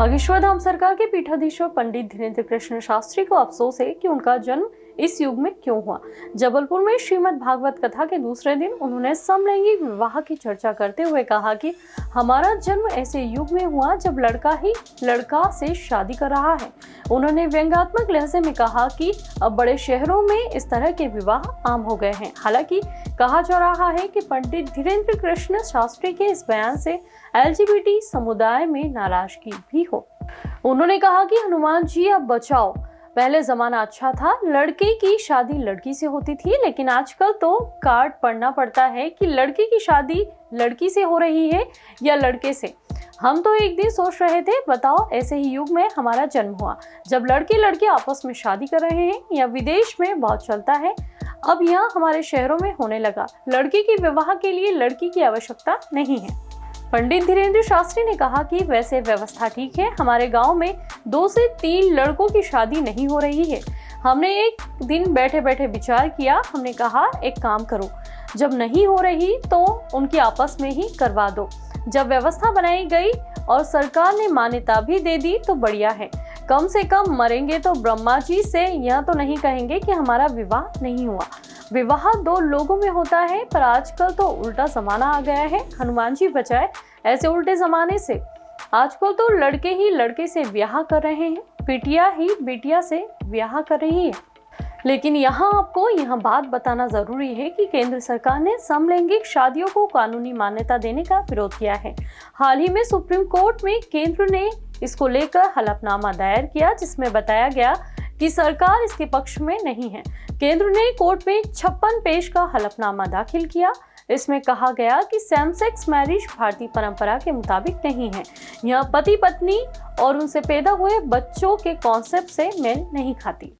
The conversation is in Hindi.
बागेश्वर धाम सरकार के पीठाधीश्वर पंडित धीरेन्द्र कृष्ण शास्त्री को अफसोस है कि उनका जन्म इस युग में क्यों हुआ। जबलपुर में श्रीमद् भागवत कथा के दूसरे दिन उन्होंने समलैंगिक विवाह की चर्चा करते हुए कहा कि हमारा जन्म ऐसे युग में हुआ जब लड़का ही लड़का से शादी कर रहा है। उन्होंने व्यंग्यात्मक लहजे में कहा कि अब बड़े शहरों में इस तरह के विवाह आम हो गए हैं। हालांकि कहा जा रहा है कि पंडित धीरेन्द्र कृष्ण शास्त्री के इस बयान से LGBT समुदाय में नाराजगी भी हो। उन्होंने कहा कि हनुमान जी अब बचाओ, पहले जमाना अच्छा था, लड़के की शादी लड़की से होती थी, लेकिन आजकल तो कार्ड पढ़ना पड़ता है कि लड़के की शादी लड़की से हो रही है या लड़के से। हम तो एक दिन सोच रहे थे, बताओ ऐसे ही युग में हमारा जन्म हुआ जब लड़के लड़के आपस में शादी कर रहे हैं, या विदेश में बहुत चलता है, अब यहाँ हमारे शहरों में होने लगा। लड़के के विवाह के लिए लड़की की आवश्यकता नहीं है। पंडित धीरेन्द्र शास्त्री ने कहा कि वैसे व्यवस्था ठीक है, हमारे गांव में 2 से 3 लड़कों की शादी नहीं हो रही है। हमने एक दिन बैठे बैठे विचार किया, हमने कहा एक काम करो, जब नहीं हो रही तो उनकी आपस में ही करवा दो। जब व्यवस्था बनाई गई और सरकार ने मान्यता भी दे दी तो बढ़िया है, कम से कम मरेंगे तो ब्रह्मा जी से यह तो नहीं कहेंगे कि हमारा विवाह नहीं हुआ। विवाह 2 लोगों में होता है, पर आजकल तो उल्टा जमाना आ गया है। हनुमान जी बचाए ऐसे उल्टे जमाने से। आजकल तो लड़के ही लड़के से ब्याह कर रहे हैं, बिटिया ही बिटिया से ब्याह कर रही है। लेकिन यहाँ आपको यह बात बताना जरूरी है कि केंद्र सरकार ने समलैंगिक शादियों को कानूनी मान्यता देने का विरोध किया है। हाल ही में सुप्रीम कोर्ट में केंद्र ने इसको लेकर हलफनामा दायर किया, जिसमें बताया गया कि सरकार इसके पक्ष में नहीं है। केंद्र ने कोर्ट में 56 पेज का हलफनामा दाखिल किया। इसमें कहा गया कि सेम सेक्स मैरिज भारतीय परंपरा के मुताबिक नहीं है। यह पति पत्नी और उनसे पैदा हुए बच्चों के कॉन्सेप्ट से मेल नहीं खाती।